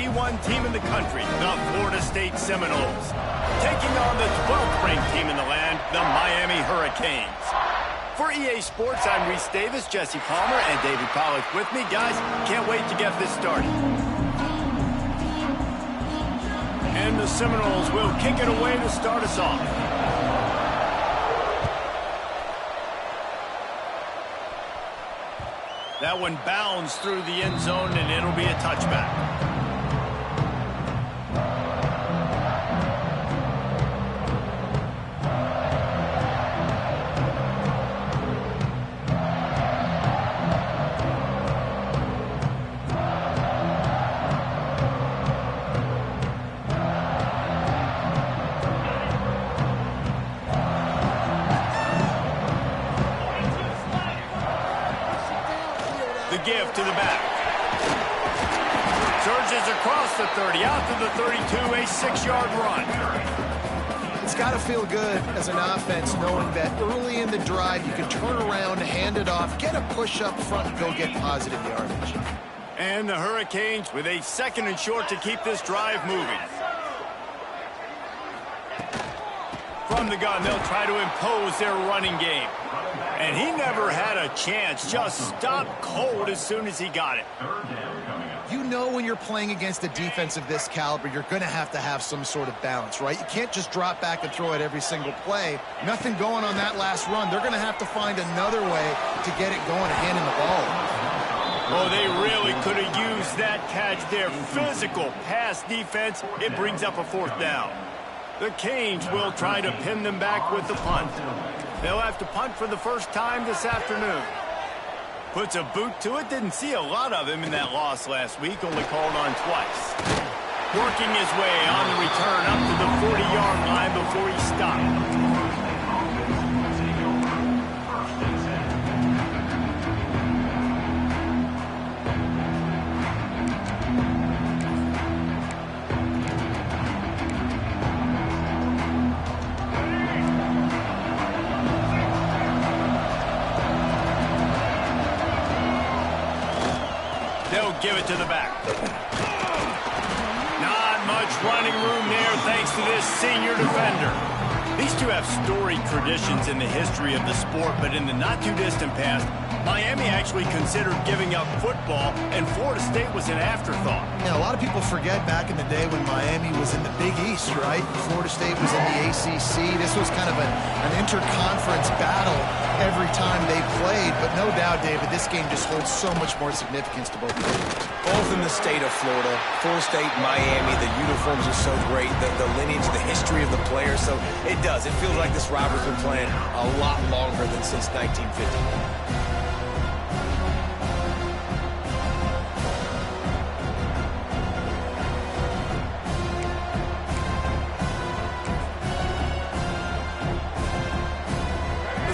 D1 team in the country, the Florida State Seminoles, taking on the 12th ranked team in the land, the Miami Hurricanes. For EA Sports, I'm Reese Davis, Jesse Palmer, and David Pollack with me. Guys, can't wait to get this started. And the Seminoles will kick it away to start us off. That one bounds through the end zone, and it'll be a touchback. Give to the back. Surges across the 30, out to the 32, a 6-yard run. It's got to feel good as an offense knowing that early in the drive you can turn around, hand it off, get a push up front, and go get positive yardage. And the Hurricanes with a 2nd and short to keep this drive moving. From the gun, they'll try to impose their running game. And he never had a chance, just stopped cold as soon as he got it. You know when you're playing against a defense of this caliber, you're going to have some sort of balance, right? You can't just drop back and throw it every single play. Nothing going on that last run. They're going to have to find another way to get it going and handing the ball. Oh, they really could have used that catch there. Physical pass defense. It brings up a 4th down. The Canes will try to pin them back with the punt. They'll have to punt for the first time this afternoon. Puts a boot to it. Didn't see a lot of him in that loss last week. Only called on twice. Working his way on the return up to the 40-yard line before he stopped. Give it to the back. Not much running room there thanks to this senior defender. These two have storied traditions in the history of the sport, but in the not-too-distant past, Miami actually considered giving up football, and Florida State was an afterthought. Yeah, a lot of people forget back in the day when Miami was in the Big East, right? Florida State was in the ACC. This was kind of an interconference battle every time they played, but no doubt, David, this game just holds so much more significance to both teams. Both in the state of Florida, Florida State, Miami, the uniforms are so great, the lineage, the history of the players, so it does. It feels like this rivalry's been playing a lot longer than since 1950.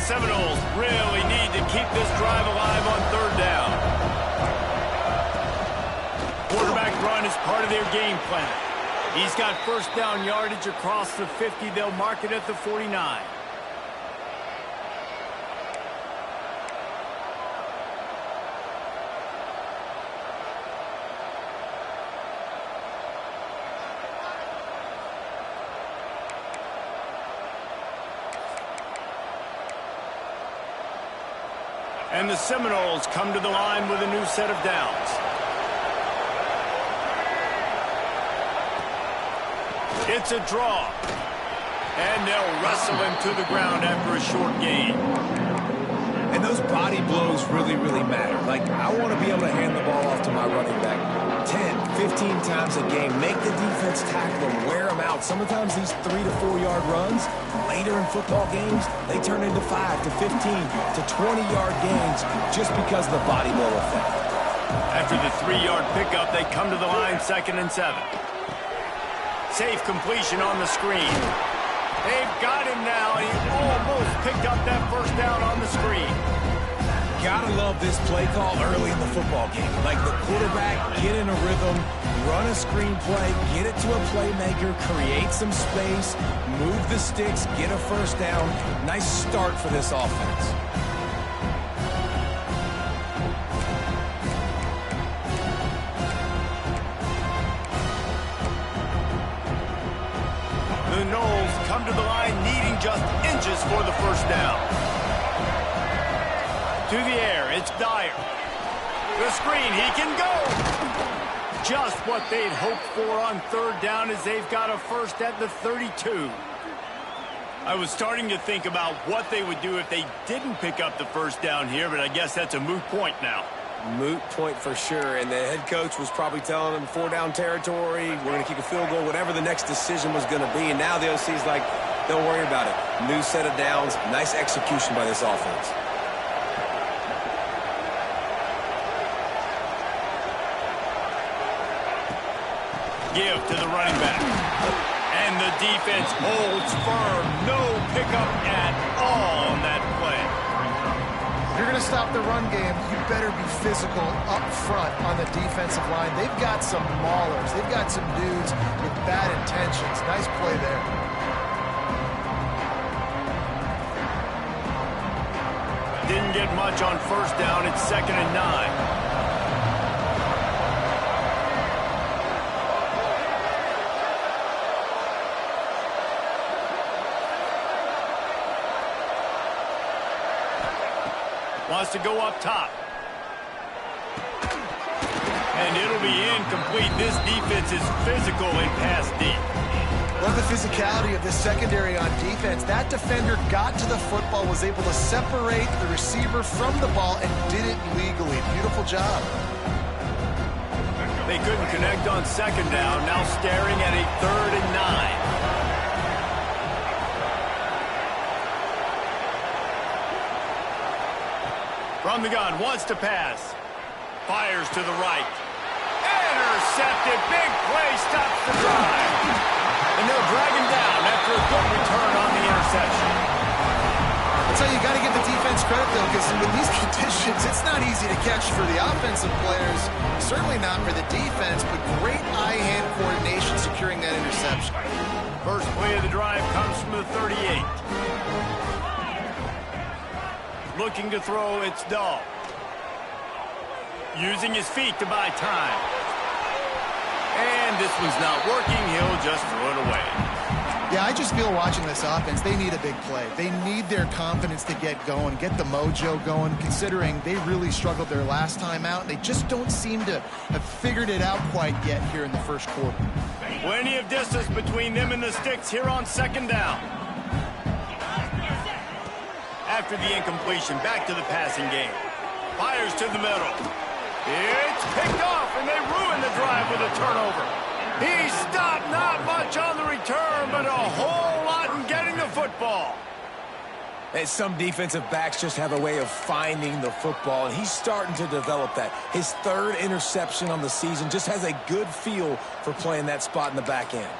Seminoles really need to keep this drive alive on 3rd down. Quarterback run is part of their game plan. He's got 1st down yardage across the 50. They'll mark it at the 49. And the Seminoles come to the line with a new set of downs. It's a draw. And they'll wrestle him to the ground after a short gain. And those body blows really, really matter. Like, I want to be able to hand the ball off to my running back 10, 15 times a game. Make the defense tackle them, wear them out. Sometimes these 3 to 4 yard runs, later in football games, they turn into 5 to 15 to 20-yard gains just because of the body blow effect. After the 3-yard pickup, they come to the line 2nd and 7. Safe completion on the screen. They've got him now. He almost picked up that 1st down on the screen. Gotta love this play call early in the football game. Like the quarterback, get in a rhythm, run a screen play, get it to a playmaker, create some space, move the sticks, get a 1st down. Nice start for this offense. come to the line needing just inches for the first down. To the air, it's Dyer. The screen, he can go. Just what they'd hoped for on third down as they've got a first at the 32. I was starting to think about what they would do if they didn't pick up the first down here, but I guess that's a moot point now. Moot point for sure, and the head coach was probably telling them 4-down territory, we're going to kick a field goal, whatever the next decision was going to be, and now the OC's like, don't worry about it. New set of downs, nice execution by this offense. Give to the running back. And the defense holds firm. No pickup at all on that play. If you're going to stop the run game, you better be physical up front on the defensive line. They've got some maulers. They've got some dudes with bad intentions. Nice play there. Didn't get much on first down. It's 2nd and 9. Wants to go up top. And it'll be incomplete. This defense is physical and pass deep. Love the physicality of this secondary on defense. That defender got to the football, was able to separate the receiver from the ball, and did it legally. Beautiful job. They couldn't connect on 2nd down. Now staring at a 3rd and 9. From the gun, wants to pass. Fires to the right. Intercepted. Big play stops the drive. And they'll drag him down after a good return on the interception. That's how you got to give the defense credit, though, because with these conditions, it's not easy to catch for the offensive players. Certainly not for the defense, but great eye-hand coordination securing that interception. First play of the drive comes from the 38. Looking to throw, it's Dahl. Using his feet to buy time. And this one's not working. He'll just throw it away. Yeah, I just feel watching this offense, they need a big play. They need their confidence to get going, get the mojo going, considering they really struggled their last time out. They just don't seem to have figured it out quite yet here in the first quarter. Plenty of distance between them and the sticks here on 2nd down. After the incompletion, back to the passing game. Fires to the middle. It's picked off, and they ruin the drive with a turnover. He stopped, not much on the return, but a whole lot in getting the football. And some defensive backs just have a way of finding the football, and he's starting to develop that. His 3rd interception on the season, just has a good feel for playing that spot in the back end.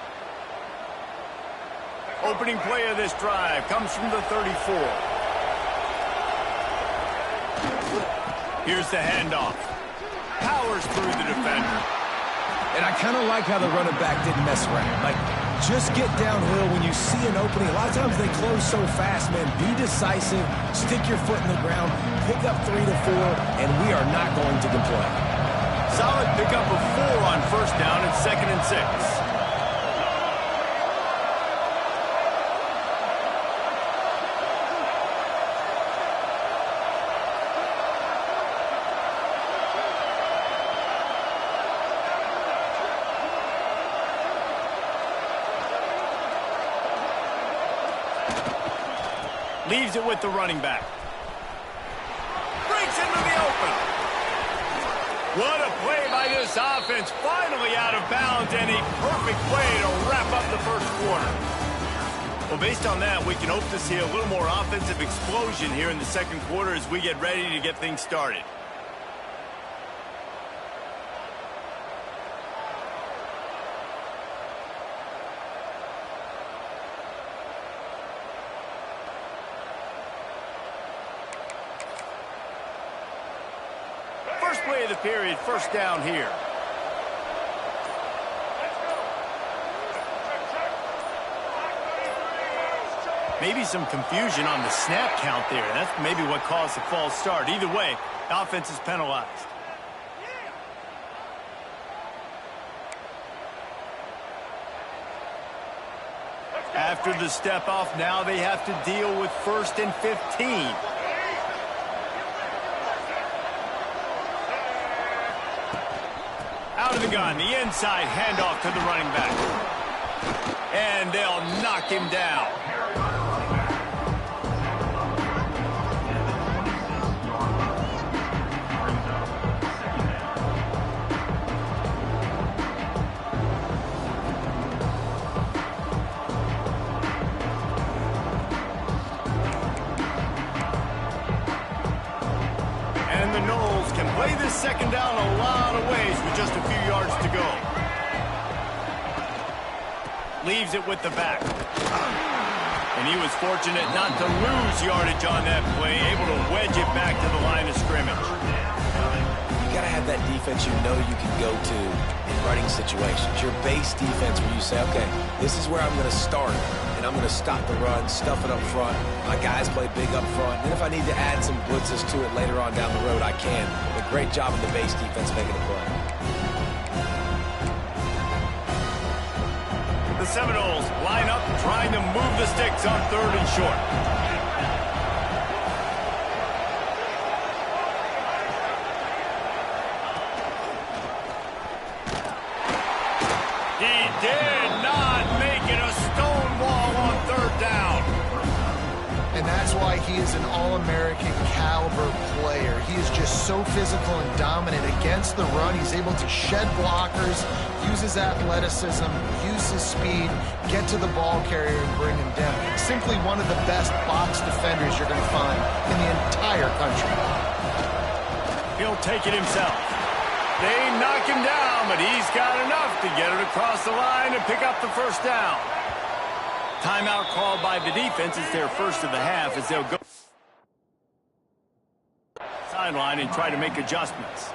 Opening play of this drive comes from the 34. Here's the handoff. Powers through the defender. And I kind of like how the running back didn't mess around. Like, just get downhill when you see an opening. A lot of times they close so fast, man. Be decisive, stick your foot in the ground, pick up 3 to 4, and we are not going to complain. Solid pickup of 4 on first down and 2nd and 6. Leaves it with the running back. Breaks into the open. What a play by this offense. Finally out of bounds, and a perfect play to wrap up the first quarter. Well, based on that, we can hope to see a little more offensive explosion here in the second quarter as we get ready to get things started. First play of the period, first down here. Maybe some confusion on the snap count there. That's maybe what caused the false start. Either way, the offense is penalized. After the step off, now they have to deal with 1st and 15. Out of the gun, the inside handoff to the running back. And they'll knock him down. And the Noles can play this second down a lot of ways with just a few yards to go. Leaves it with the back. And he was fortunate not to lose yardage on that play, able to wedge it back to the line of scrimmage. You got to have that defense you know you can go to in running situations. Your base defense where you say, okay, this is where I'm going to start, and I'm going to stop the run, stuff it up front. My guys play big up front. And if I need to add some blitzes to it later on down the road, I can. But great job of the base defense making a play. The Seminoles line up trying to move the sticks on 3rd and short. He did not make it a stone wall on 3rd down. And that's why he is an All-American caliber player. He is just so physical and dominant against the run. He's able to shed blockers, use his athleticism, use his speed, get to the ball carrier and bring him down. Simply one of the best box defenders you're going to find in the entire country. He'll take it himself. They knock him down, but he's got enough to get it across the line and pick up the 1st down. Timeout called by the defense. It's their first of the half as they'll go sideline and try to make adjustments.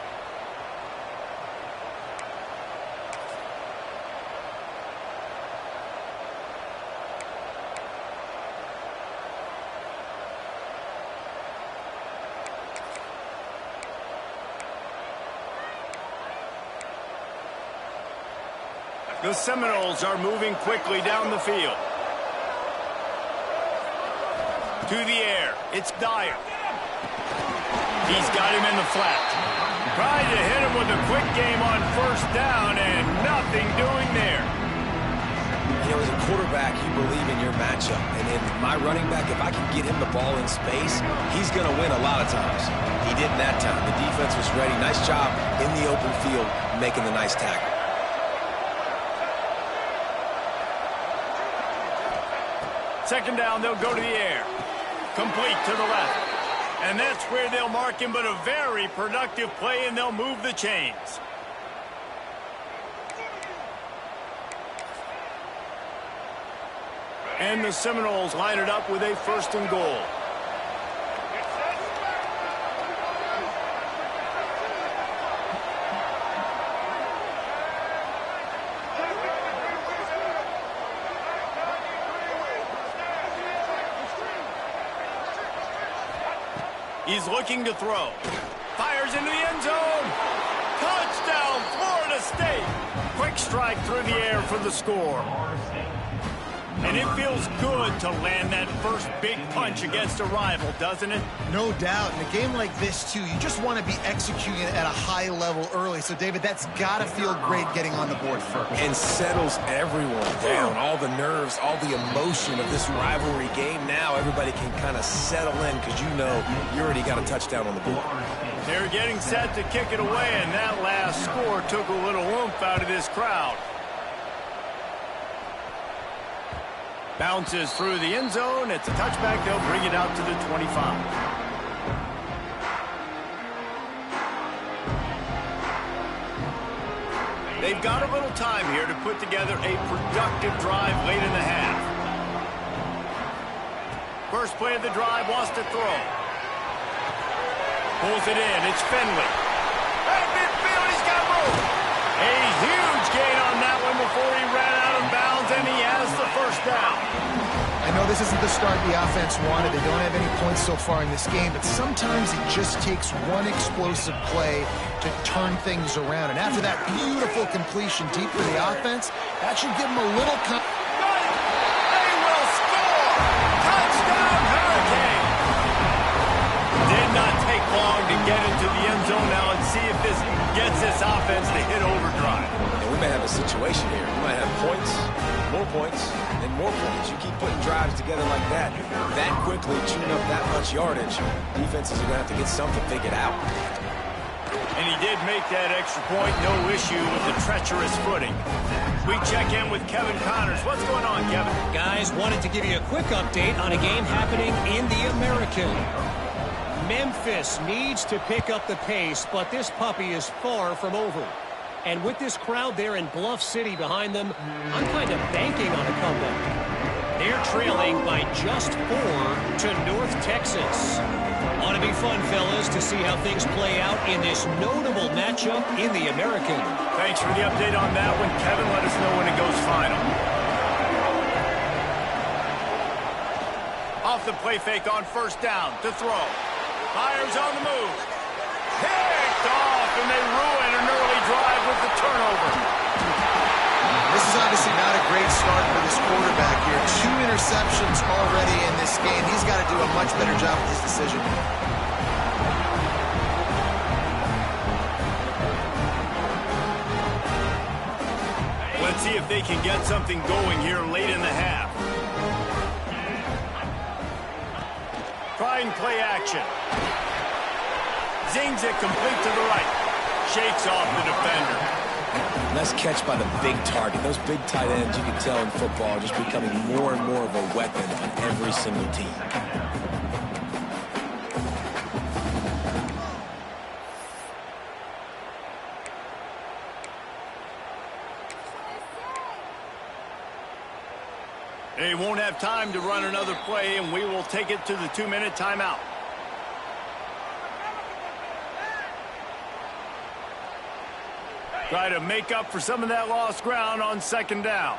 The Seminoles are moving quickly down the field. To the air, it's Dyer. He's got him in the flat. Tried to hit him with a quick game on 1st down, and nothing doing there. You know, as a quarterback, you believe in your matchup. And in my running back, if I can get him the ball in space, he's going to win a lot of times. He didn't that time. The defense was ready. Nice job in the open field, making the nice tackle. Second down, they'll go to the air. Complete to the left. And that's where they'll mark him, but a very productive play, and they'll move the chains. And the Seminoles line it up with a 1st and goal. He's looking to throw. Fires into the end zone. Touchdown, Florida State. Quick strike through the air for the score. And it feels good to land that first big punch against a rival, doesn't it? No doubt. In a game like this, too, you just want to be executing it at a high level early. So, David, that's got to feel great getting on the board first. And settles everyone down. All the nerves, all the emotion of this rivalry game. Now everybody can kind of settle in because you know you already got a touchdown on the board. They're getting set to kick it away, and that last score took a little oomph out of this crowd. Bounces through the end zone. It's a touchback. They'll bring it out to the 25. They've got a little time here to put together a productive drive late in the half. First play of the drive, wants to throw. Pulls it in. It's Finley. Hey, midfield, he's got room. A huge gain on that one before he ran out of bounds, and he has the 1st down. I know this isn't the start the offense wanted. They don't have any points so far in this game, but sometimes it just takes one explosive play to turn things around. And after that beautiful completion deep for the offense, that should give them a little... A to get into the end zone now and see if this gets this offense to hit overdrive. And we may have a situation here. We might have points, and more points. You keep putting drives together like that quickly, chewing up that much yardage, defenses are going to have to get something figured out. And he did make that extra point, no issue with the treacherous footing. We check in with Kevin Connors. What's going on, Kevin? Guys, wanted to give you a quick update on a game happening in the American. Memphis needs to pick up the pace, but this puppy is far from over. And with this crowd there in Bluff City behind them, I'm kind of banking on a comeback. They're trailing by just 4 to North Texas. Ought to be fun, fellas, to see how things play out in this notable matchup in the American. Thanks for the update on that one, Kevin. Let us know when it goes final. Off the play fake on first down to throw. Fires on the move. Picked off, and they ruin an early drive with the turnover. This is obviously not a great start for this quarterback here. 2 interceptions already in this game. He's got to do a much better job with his decision. Let's see if they can get something going here late in the half. Trying play action. Zings it complete to the right. Shakes off the defender. Nice catch by the big target. Those big tight ends, you can tell in football, are just becoming more and more of a weapon on every single team. They won't have time to run another play, and we will take it to the 2-minute timeout. Try to make up for some of that lost ground on second down.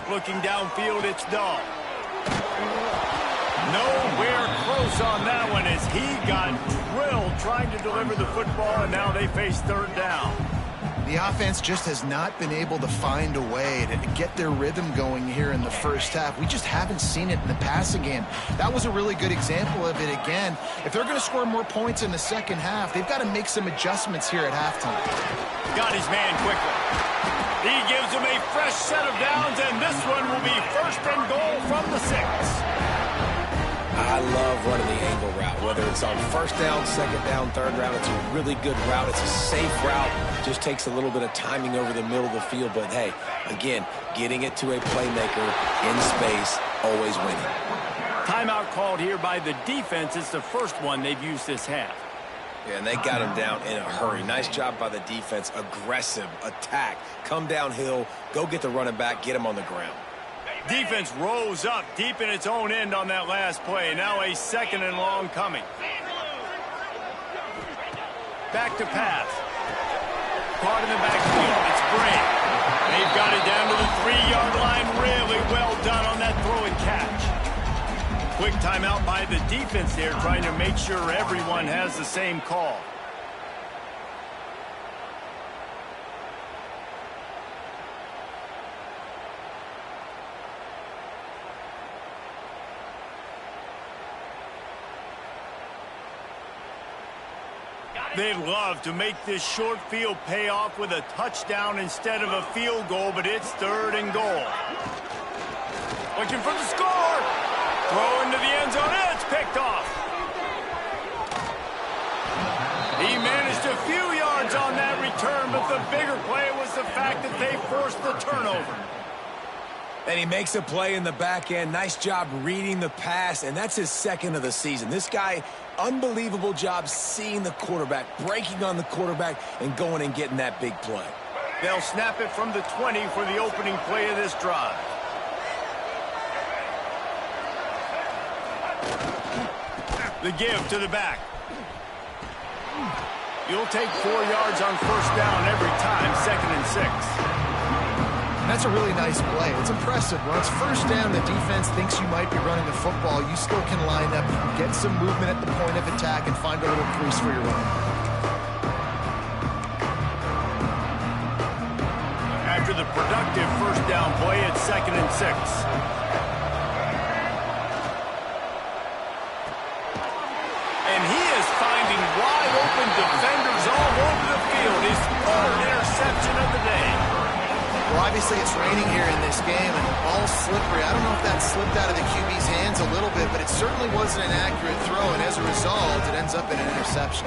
Looking downfield, it's Dahl. Nowhere close on that one as he got drilled trying to deliver the football, and now they face third down. The offense just has not been able to find a way to get their rhythm going here in the first half. We just haven't seen it in the passing game. That was a really good example of it again. If they're going to score more points in the second half, they've got to make some adjustments here at halftime. Got his man quickly. He gives him a fresh set of downs, and this one will be first and goal from the 6. I love running the angle route, whether it's on first down, second down, third down. It's a really good route. It's a safe route. Just takes a little bit of timing over the middle of the field. But, hey, again, getting it to a playmaker in space, always winning. Timeout called here by the defense. It's the first one they've used this half. Yeah, and they got him down in a hurry. Nice job by the defense. Aggressive, attack, come downhill, go get the running back, get him on the ground. Defense rose up deep in its own end on that last play. Now a second and long coming. Back to pass. Caught in the backfield. It's Brand. They've got it down to the 3-yard line. Really well done on that throw and catch. Quick timeout by the defense there, trying to make sure everyone has the same call. They'd love to make this short field pay off with a touchdown instead of a field goal, but it's third and goal. Looking for the score. Throw into the end zone. It's picked off. He managed a few yards on that return, but the bigger play was the fact that they forced the turnover. And he makes a play in the back end. Nice job reading the pass, and that's his second of the season. This guy, unbelievable job seeing the quarterback, breaking on the quarterback, and going and getting that big play. They'll snap it from the 20 for the opening play of this drive. The give to the back. You'll take 4 yards on first down every time, second and 6. That's a really nice play. It's impressive. When it's first down, the defense thinks you might be running the football. You still can line up, get some movement at the point of attack, and find a little crease for your run. After the productive first down play, it's second and 6. defenders all over the field. His third interception of the day. Well, obviously it's raining here in this game, and all slippery. I don't know if that slipped out of the QB's hands a little bit, but it certainly wasn't an accurate throw, and as a result, it ends up in an interception.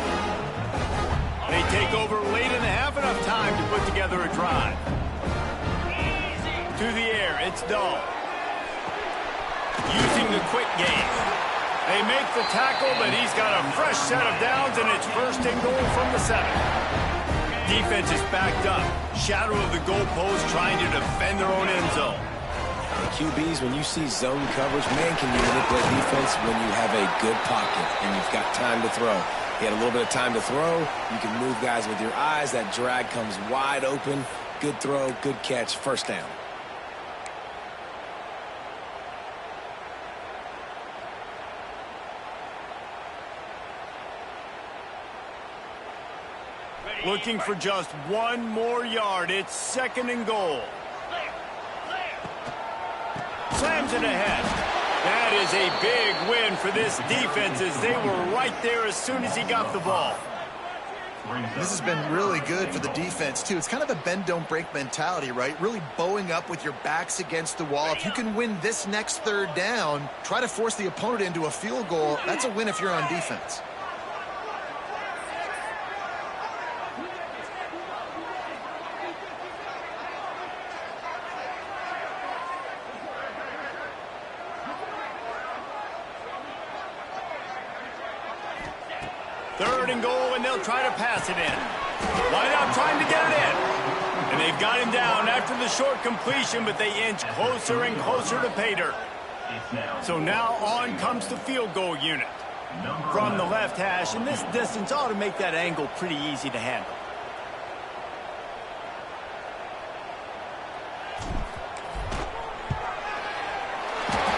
They take over late in the half, enough time to put together a drive. To the air, it's Dahl. Using the quick game. They make the tackle, but he's got a fresh set of downs, and it's first and goal from the 7. Defense is backed up. Shadow of the goalpost trying to defend their own end zone. QBs, when you see zone coverage, man, can you manipulate defense when you have a good pocket and you've got time to throw. He had a little bit of time to throw. You can move guys with your eyes. That drag comes wide open. Good throw, good catch, first down. Looking for just one more yard. It's second and goal. Slams it ahead. That is a big win for this defense as they were right there as soon as he got the ball. This has been really good for the defense, too. It's kind of a bend-don't-break mentality, right? Really bowing up with your backs against the wall. If you can win this next third down, try to force the opponent into a field goal. That's a win if you're on defense. Third and goal, and they'll try to pass it in. Line out trying to get it in. And they've got him down after the short completion, but they inch closer and closer to pay dirt. So now on comes the field goal unit. From the left hash, and this distance ought to make that angle pretty easy to handle.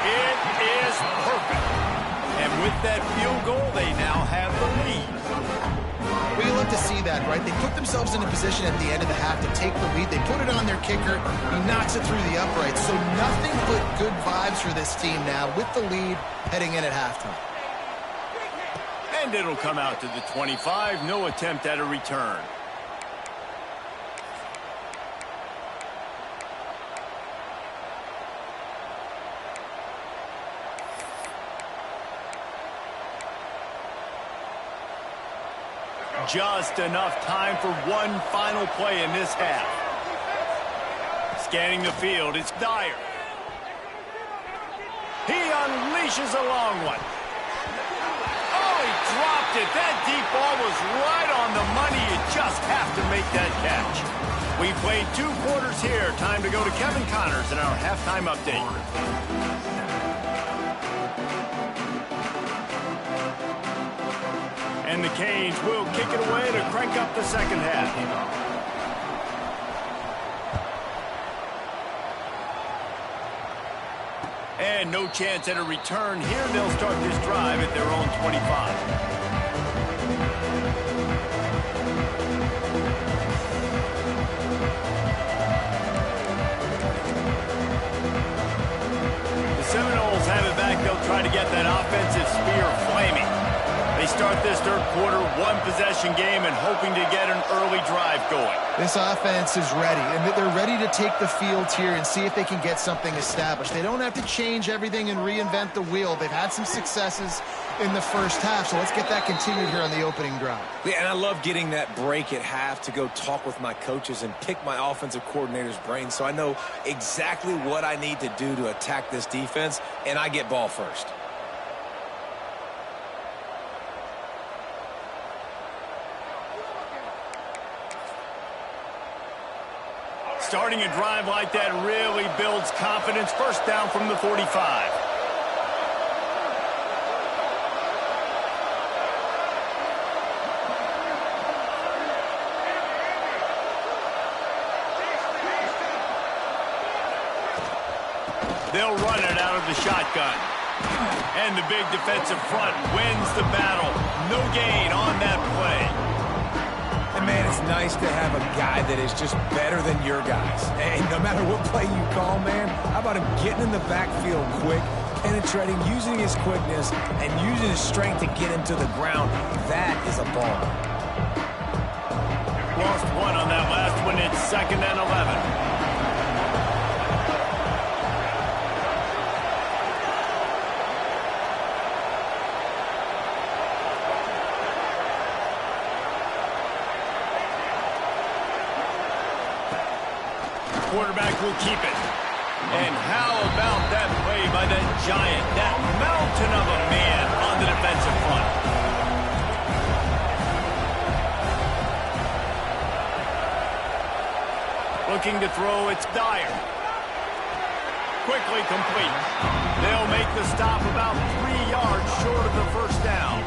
It is perfect. And with that field goal, they now have the lead. Well, you love to see that, right? They put themselves in a position at the end of the half to take the lead. They put it on their kicker. He knocks it through the uprights. So nothing but good vibes for this team now with the lead heading in at halftime. And it'll come out to the 25. No attempt at a return. Just enough time for one final play in this half. Scanning the field, it's Dyer. He unleashes a long one. Oh, he dropped it. That deep ball was right on the money. You just have to make that catch. We played 2 quarters here. Time to go to Kevin Connors in our halftime update. And the Canes will kick it away to crank up the second half. And no chance at a return here. They'll start this drive at their own 25. The Seminoles have it back. They'll try to get that offensive spear flaming. They start this third quarter, 1-possession game, and hoping to get an early drive going. This offense is ready, and they're ready to take the field here and see if they can get something established. They don't have to change everything and reinvent the wheel. They've had some successes in the first half, so let's get that continued here on the opening drive. Yeah, and I love getting that break at half to go talk with my coaches and pick my offensive coordinator's brain so I know exactly what I need to do to attack this defense, and I get ball first. Starting a drive like that really builds confidence. First down from the 45. They'll run it out of the shotgun. And the big defensive front wins the battle. No gain on that play. And, man, it's nice to have a guy that is just better than your guys. And no matter what play you call, man, how about him getting in the backfield quick, penetrating, using his quickness, and using his strength to get him to the ground? That is a ball. lost one on that last one. It's 2nd and 11. Quarterback will keep it. And how about that play by that giant, that mountain of a man on the defensive front? Looking to throw, it's Dyer. Quickly complete. They'll make the stop about 3 yards short of the first down.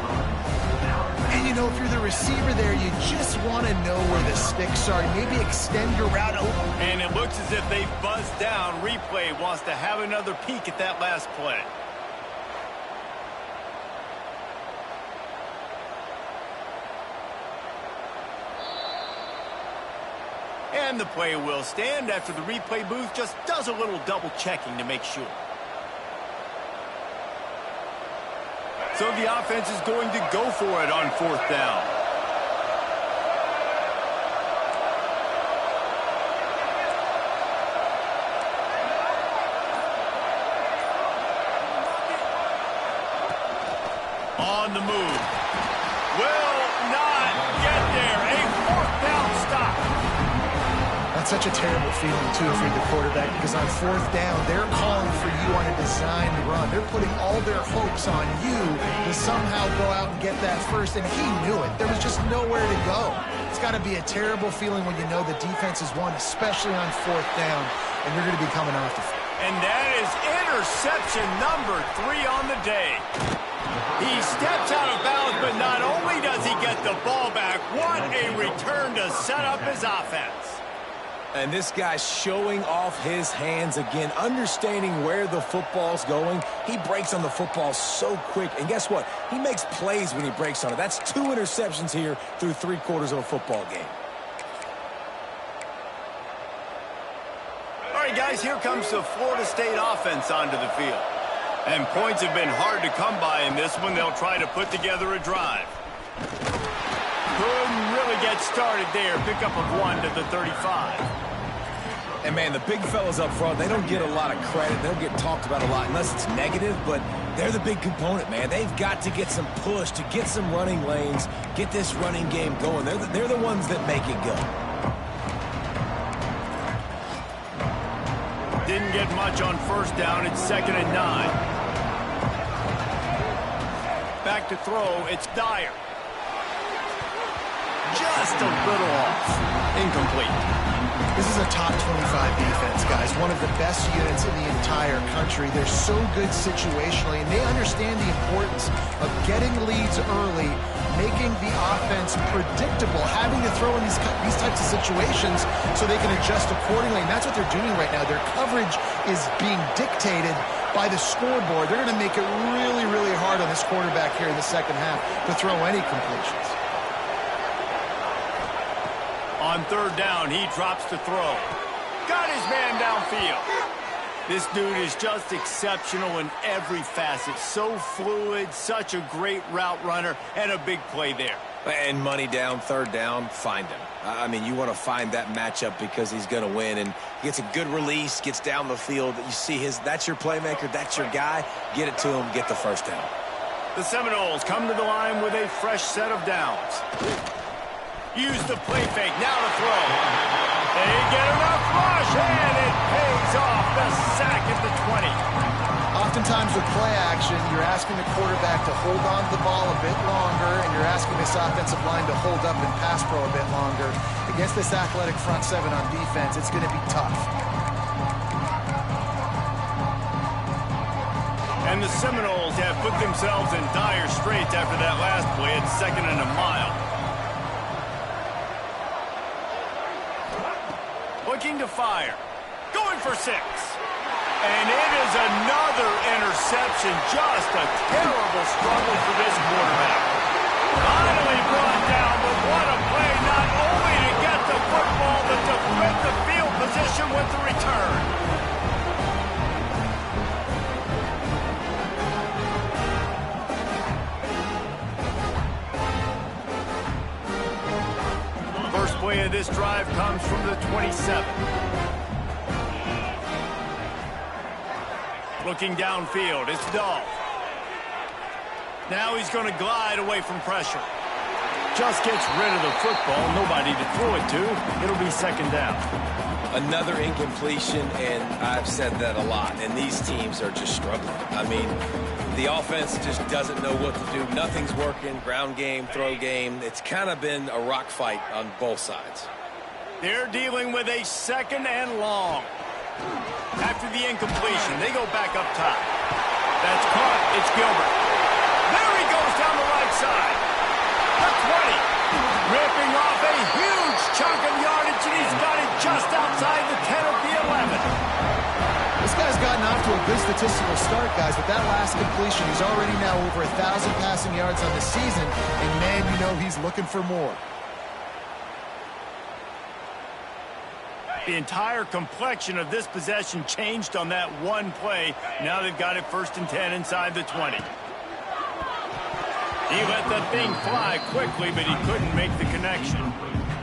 And, you know, if you're the receiver there, you just want to know where the sticks are. Maybe extend your route. And it looks as if they've buzzed down. Replay wants to have another peek at that last play. And the play will stand after the replay booth just does a little double checking to make sure. So the offense is going to go for it on 4th down. On the move. Will not get there. A 4th down stop. That's such a terrible feeling, too, if you're the quarterback, because on 4th down, they're calling for you on a designed run. They're putting all their hopes on you to somehow go out and get that first, and he knew it. There was just nowhere to go. It's got to be a terrible feeling when you know the defense has won, especially on 4th down, and you're going to be coming off the field. And that is interception number 3 on the day. He steps out of bounds, but not only does he get the ball back, what a return to set up his offense. And this guy's showing off his hands again, understanding where the football's going. He breaks on the football so quick. And guess what? He makes plays when he breaks on it. That's 2 interceptions here through 3 quarters of a football game. All right, guys, here comes the Florida State offense onto the field. And points have been hard to come by in this one. They'll try to put together a drive. Couldn't really get started there. Pickup of 1 to the 35. And, man, the big fellas up front, they don't get a lot of credit. They'll get talked about a lot unless it's negative, but they're the big component, man. They've got to get some push, to get some running lanes, get this running game going. They're the ones that make it go. Didn't get much on 1st down. It's 2nd and 9. Back to throw. It's Dyer. Just a little off. Incomplete. This is a top 25 defense, guys. One of the best units in the entire country. They're so good situationally, and they understand the importance of getting leads early, making the offense predictable, having to throw in these types of situations so they can adjust accordingly. And that's what they're doing right now. Their coverage is being dictated by the scoreboard. They're going to make it really, really hard on this quarterback here in the second half to throw any completions. On 3rd down, he drops to throw. Got his man downfield. This dude is just exceptional in every facet. So fluid, such a great route runner, and a big play there. And money down, 3rd down, find him. I mean, you want to find that matchup because he's going to win, and he gets a good release, gets down the field. You see that's your playmaker, that's your guy. Get it to him, get the 1st down. The Seminoles come to the line with a fresh set of downs. Use the play fake, now to throw. They get enough rush, and it pays off. The sack at the 20. Oftentimes with play action, you're asking the quarterback to hold on to the ball a bit longer, and you're asking this offensive line to hold up in pass pro a bit longer. Against this athletic front 7 on defense, it's going to be tough. And the Seminoles have put themselves in dire straits after that last play. It's 2nd and a mile. Looking to fire. Going for 6. And it is another interception. Just a terrible struggle for this quarterback. Finally brought down, but what a play. Not only to get the football, but to flip the field position with the return. play of this drive comes from the 27. Looking downfield, it's Dolph. Now he's going to glide away from pressure. Just gets rid of the football, nobody to throw it to. It'll be second down. Another incompletion, and I've said that a lot, and these teams are just struggling. I mean, the offense just doesn't know what to do. Nothing's working, ground game, throw game. It's kind of been a rock fight on both sides. They're dealing with a second and long. After the incompletion, they go back up top. That's caught. It's Gilbert. There he goes down the right side. The 20. Ripping off a huge chunk of yardage, and he's got it just outside the 10 of the 11. This guy's gotten off to a good statistical start, guys. With that last completion, he's already now over 1,000 passing yards on the season, and man, you know he's looking for more. The entire complexion of this possession changed on that one play. Now they've got it 1st and 10 inside the 20. He let the thing fly quickly, but he couldn't make the connection.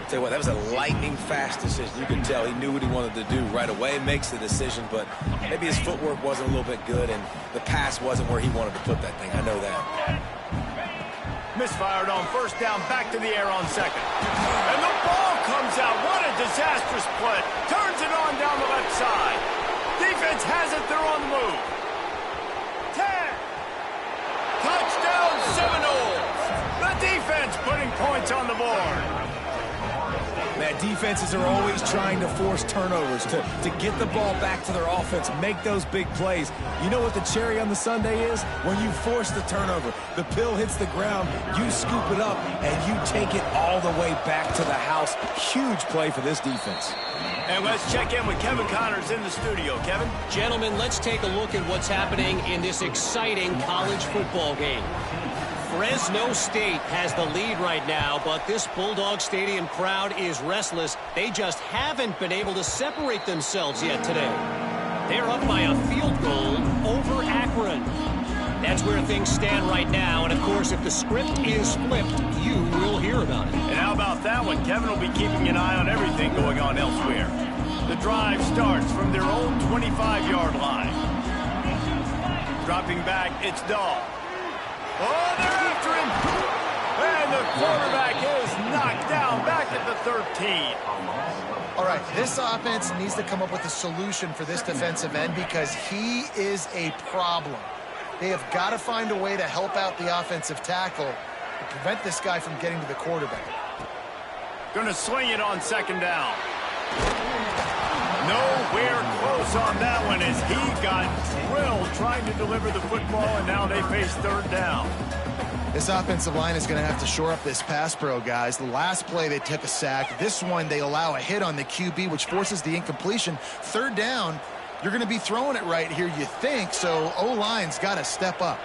Tell you what, that was a lightning-fast decision. You can tell he knew what he wanted to do right away. Makes the decision, but maybe his footwork wasn't a little bit good, and the pass wasn't where he wanted to put that thing. I know that. Misfired on 1st down, back to the air on 2nd. And the ball comes out. What a disastrous play. Turns it on down the left side. Defense has it. They're on the move. 10. Touchdown Seminoles. The defense putting points on the board. Man, defenses are always trying to force turnovers, to get the ball back to their offense, make those big plays. You know what the cherry on the sundae is? When you force the turnover, the pill hits the ground, you scoop it up, and you take it all the way back to the house. Huge play for this defense. And let's check in with Kevin Connors in the studio. Kevin? Gentlemen, let's take a look at what's happening in this exciting college football game. Fresno State has the lead right now, but this Bulldog Stadium crowd is restless. They just haven't been able to separate themselves yet today. They're up by a field goal over Akron. That's where things stand right now, and of course, if the script is flipped, you will hear about it. And how about that one? Kevin will be keeping an eye on everything going on elsewhere. The drive starts from their own 25-yard line. Dropping back, it's Dahl. Oh, they're after him. And the quarterback is knocked down back at the 13. All right, this offense needs to come up with a solution for this defensive end because he is a problem. They have got to find a way to help out the offensive tackle to prevent this guy from getting to the quarterback. Going to swing it on 2nd down. Nowhere close on that one as he got drilled trying to deliver the football, and now they face 3rd down. This offensive line is going to have to shore up this pass pro, guys. The last play they took a sack. This one they allow a hit on the QB, which forces the incompletion. 3rd down, you're going to be throwing it right here, you think, so O-line's got to step up.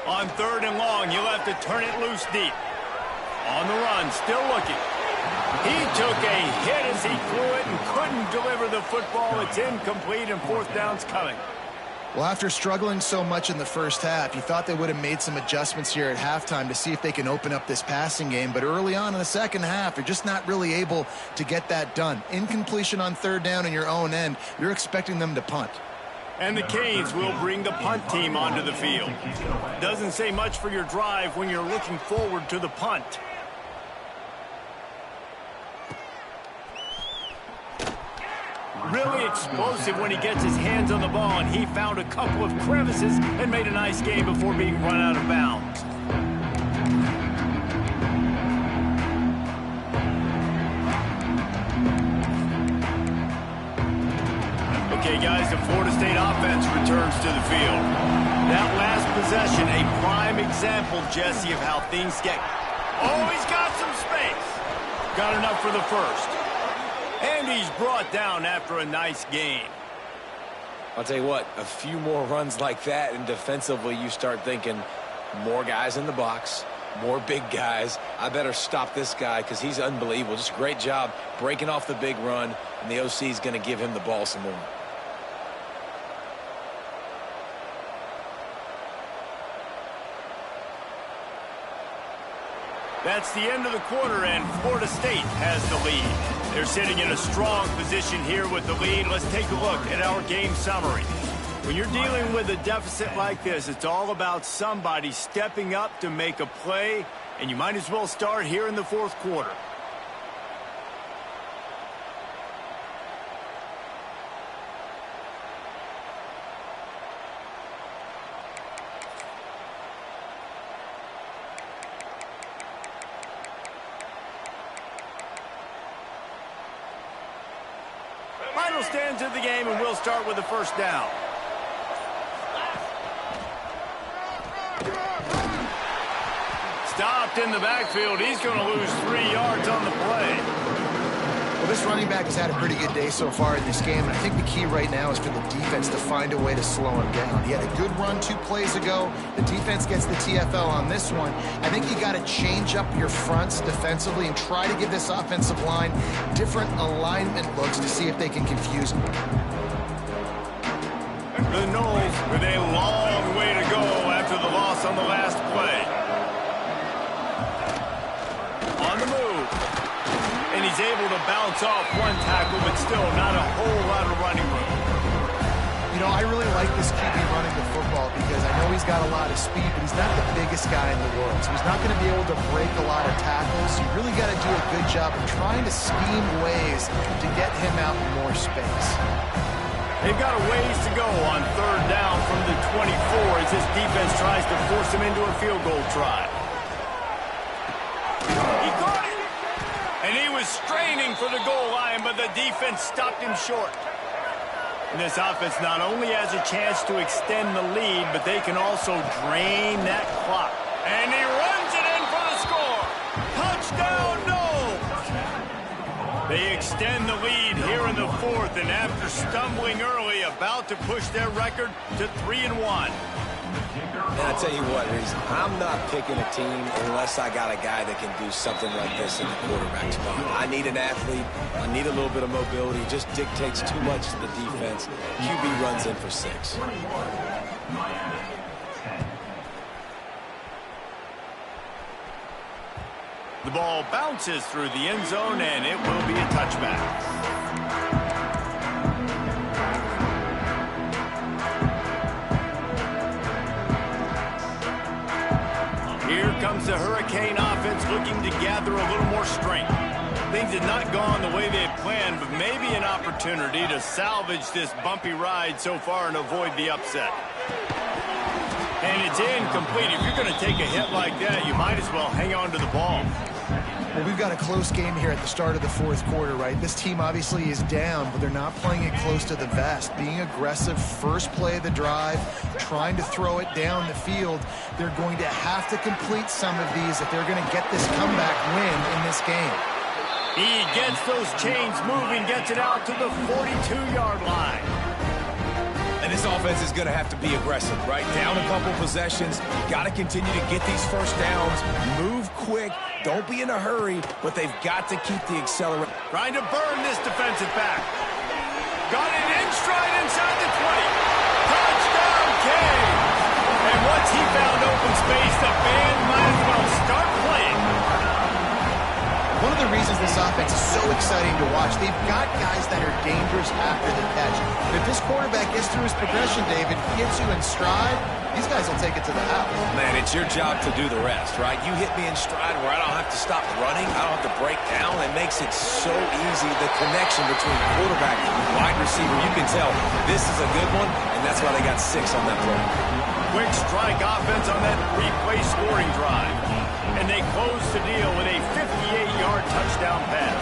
On 3rd and long, you'll have to turn it loose deep. On the run, still looking. He took a hit as he threw it and couldn't deliver the football. It's incomplete, and 4th down's coming. Well, after struggling so much in the first half, you thought they would have made some adjustments here at halftime to see if they can open up this passing game. But early on in the second half, they're just not really able to get that done. Incompletion on 3rd down in your own end, you're expecting them to punt. And the Canes will bring the punt team onto the field. Doesn't say much for your drive when you're looking forward to the punt. Really explosive when he gets his hands on the ball, and he found a couple of crevices and made a nice game before being run out of bounds. Okay, guys, the Florida State offense returns to the field. That last possession, a prime example, Jesse, of how things get. Oh, he's got some space. Got enough for the 1st. And he's brought down after a nice game. I'll tell you what, a few more runs like that, and defensively you start thinking more guys in the box, more big guys. I better stop this guy because he's unbelievable. Just a great job breaking off the big run, and the OC is going to give him the ball some more. That's the end of the quarter, and Florida State has the lead. They're sitting in a strong position here with the lead. Let's take a look at our game summary. When you're dealing with a deficit like this, it's all about somebody stepping up to make a play, and you might as well start here in the fourth quarter. Final stands of the game, and we'll start with the first down. Stopped in the backfield. He's going to lose 3 yards on the play. Well, this running back has had a pretty good day so far in this game, and I think the key right now is for the defense to find a way to slow him down. He had a good run 2 plays ago. The defense gets the TFL on this one. I think you got to change up your fronts defensively and try to give this offensive line different alignment looks to see if they can confuse him. The Noles with a long way to go after the loss on the last play. On the move. And he's able to bounce off one tackle, but still not a whole lot of running room. You know, I really like this QB running the football because I know he's got a lot of speed, but he's not the biggest guy in the world. So he's not going to be able to break a lot of tackles. You really got to do a good job of trying to scheme ways to get him out in more space. They've got a ways to go on third down from the 24 as this defense tries to force him into a field goal try. He caught it! And he was straining for the goal line, but the defense stopped him short. And this offense not only has a chance to extend the lead, but they can also drain that clock. And he runs it in for the score. Touchdown, Noles! They extend the lead here in the fourth, and after stumbling early, about to push their record to 3-1. And I tell you what, Reese, I'm not picking a team unless I got a guy that can do something like this in the quarterback spot. I need an athlete. I need a little bit of mobility. It just dictates too much to the defense. QB runs in for 6. The ball bounces through the end zone, and it will be a touchback. Here comes the Hurricane offense looking to gather a little more strength. Things had not gone the way they had planned, but maybe an opportunity to salvage this bumpy ride so far and avoid the upset. And it's incomplete. If you're going to take a hit like that, you might as well hang on to the ball. Well, we've got a close game here at the start of the fourth quarter, right? This team obviously is down, but they're not playing it close to the vest. Being aggressive, first play of the drive, trying to throw it down the field. They're going to have to complete some of these if they're going to get this comeback win in this game. He gets those chains moving, gets it out to the 42-yard line. And this offense is going to have to be aggressive, right? Down a couple possessions. Got to continue to get these first downs. Move quick. Don't be in a hurry, but they've got to keep the accelerator. Trying to burn this defensive back. Got it in stride inside the 20. Touchdown, Canes! And once he found open space, the band might as well start playing. One of the reasons this offense is so exciting to watch, they've got guys that are dangerous after the catch. But if this quarterback gets through his progression, David, gets you in stride, these guys will take it to the house. Man, it's your job to do the rest, right? You hit me in stride where I don't have to stop running. I don't have to break down. It makes it so easy. The connection between quarterback and wide receiver, you can tell this is a good one, and that's why they got 6 on that play. Quick strike offense on that 3-play scoring drive. And they close the deal with a 58-yard touchdown pass.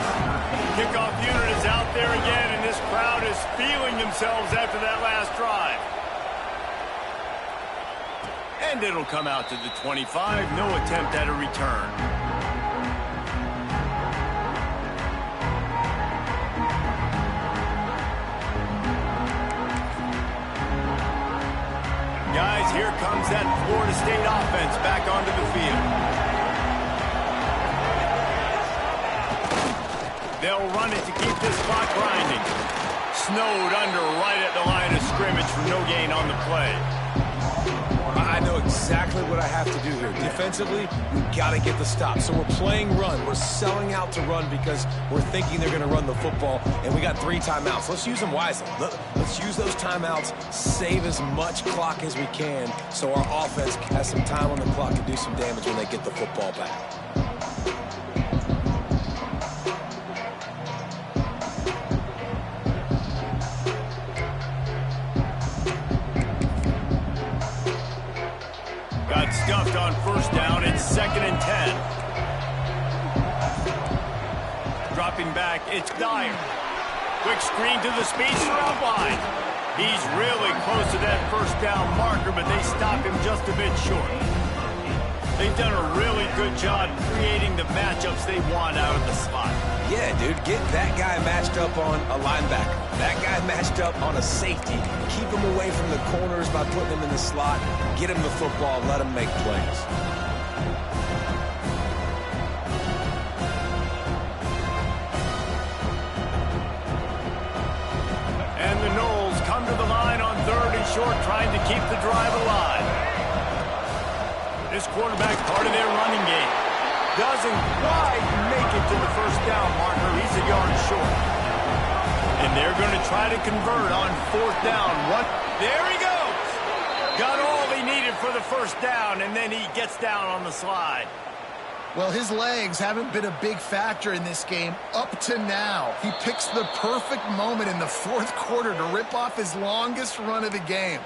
Kickoff unit is out there again, and this crowd is feeling themselves after that last drive. And it'll come out to the 25. No attempt at a return. Guys, here comes that Florida State offense back onto the field. They'll run it to keep this clock grinding. Snowed under right at the line of scrimmage for no gain on the play. I know exactly what I have to do here. Defensively, we got to get the stop. So we're playing run. We're selling out to run because we're thinking they're going to run the football, and we got 3 timeouts. Let's use them wisely. Let's use those timeouts, save as much clock as we can so our offense has some time on the clock to do some damage when they get the football back. Stuffed on first down. It's 2nd and 10. Dropping back, it's Dyer. Quick screen to the speedster out wide. He's really close to that first down marker, but they stop him just a bit short. They've done a really good job creating the matchups they want out of the slot. Yeah, dude, get that guy matched up on a linebacker. That guy matched up on a safety. Keep him away from the corners by putting him in the slot. Get him the football, let him make plays. And the Knowles come to the line on 3rd and short, trying to keep the drive alive. This quarterback part of their running game. Doesn't quite make it to the first down marker. He's a yard short. And they're going to try to convert on 4th down. There he goes. Got all he needed for the first down, and then he gets down on the slide. Well, his legs haven't been a big factor in this game up to now. He picks the perfect moment in the 4th quarter to rip off his longest run of the game.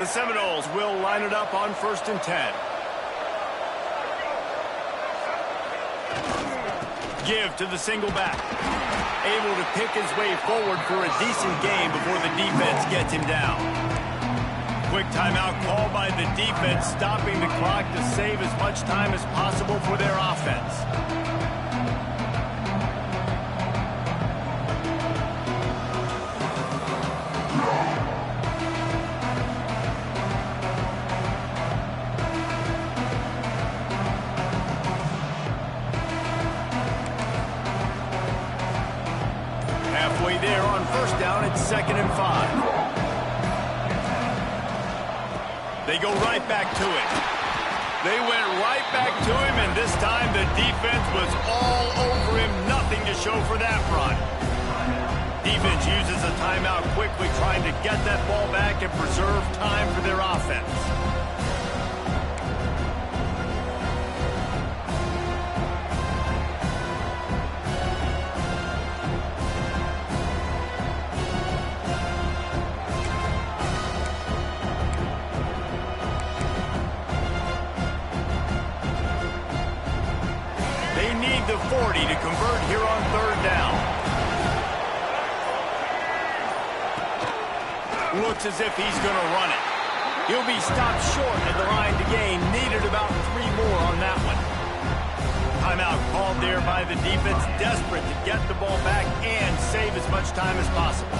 The Seminoles will line it up on 1st and 10. Give to the single back. Able to pick his way forward for a decent gain before the defense gets him down. Quick timeout called by the defense, stopping the clock to save as much time as possible for their offense. Halfway there on first down, it's 2nd and 5. They go right back to it. They went right back to him, and this time the defense was all over him. Nothing to show for that run. Defense uses a timeout quickly, trying to get that ball back and preserve time for their offense. They need the 40 to convert here on 3rd down. Looks as if he's going to run it. He'll be stopped short at the line to gain. Needed about 3 more on that one. Timeout called there by the defense, desperate to get the ball back and save as much time as possible.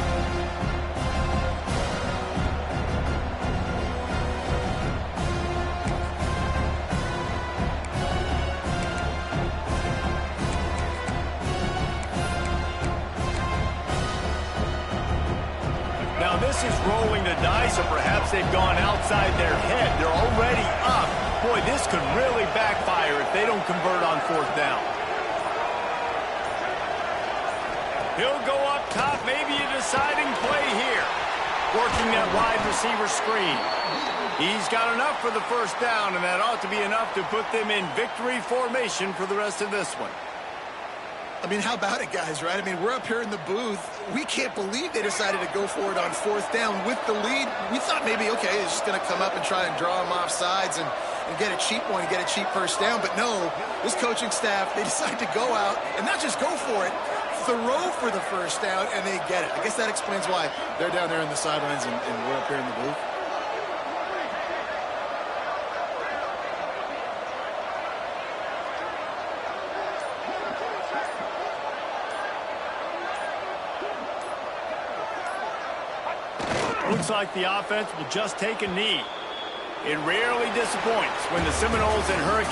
Now this is rolling the dice, or perhaps they've gone outside their head. They're already up. Boy, this could really backfire if they don't convert on 4th down. He'll go up top, maybe a deciding play here. Working that wide receiver screen. He's got enough for the first down, and that ought to be enough to put them in victory formation for the rest of this one. I mean, how about it, guys, right? I mean, we're up here in the booth. We can't believe they decided to go for it on 4th down with the lead. We thought maybe, okay, it's just going to come up and try and draw them off sides and get a cheap one, get a cheap first down. But no, this coaching staff, they decide to go out and not just go for it, throw for the first down, and they get it. I guess that explains why they're down there in the sidelines and we're up here in the booth. Looks like the offense will just take a knee. It rarely disappoints when the Seminoles and Hurricanes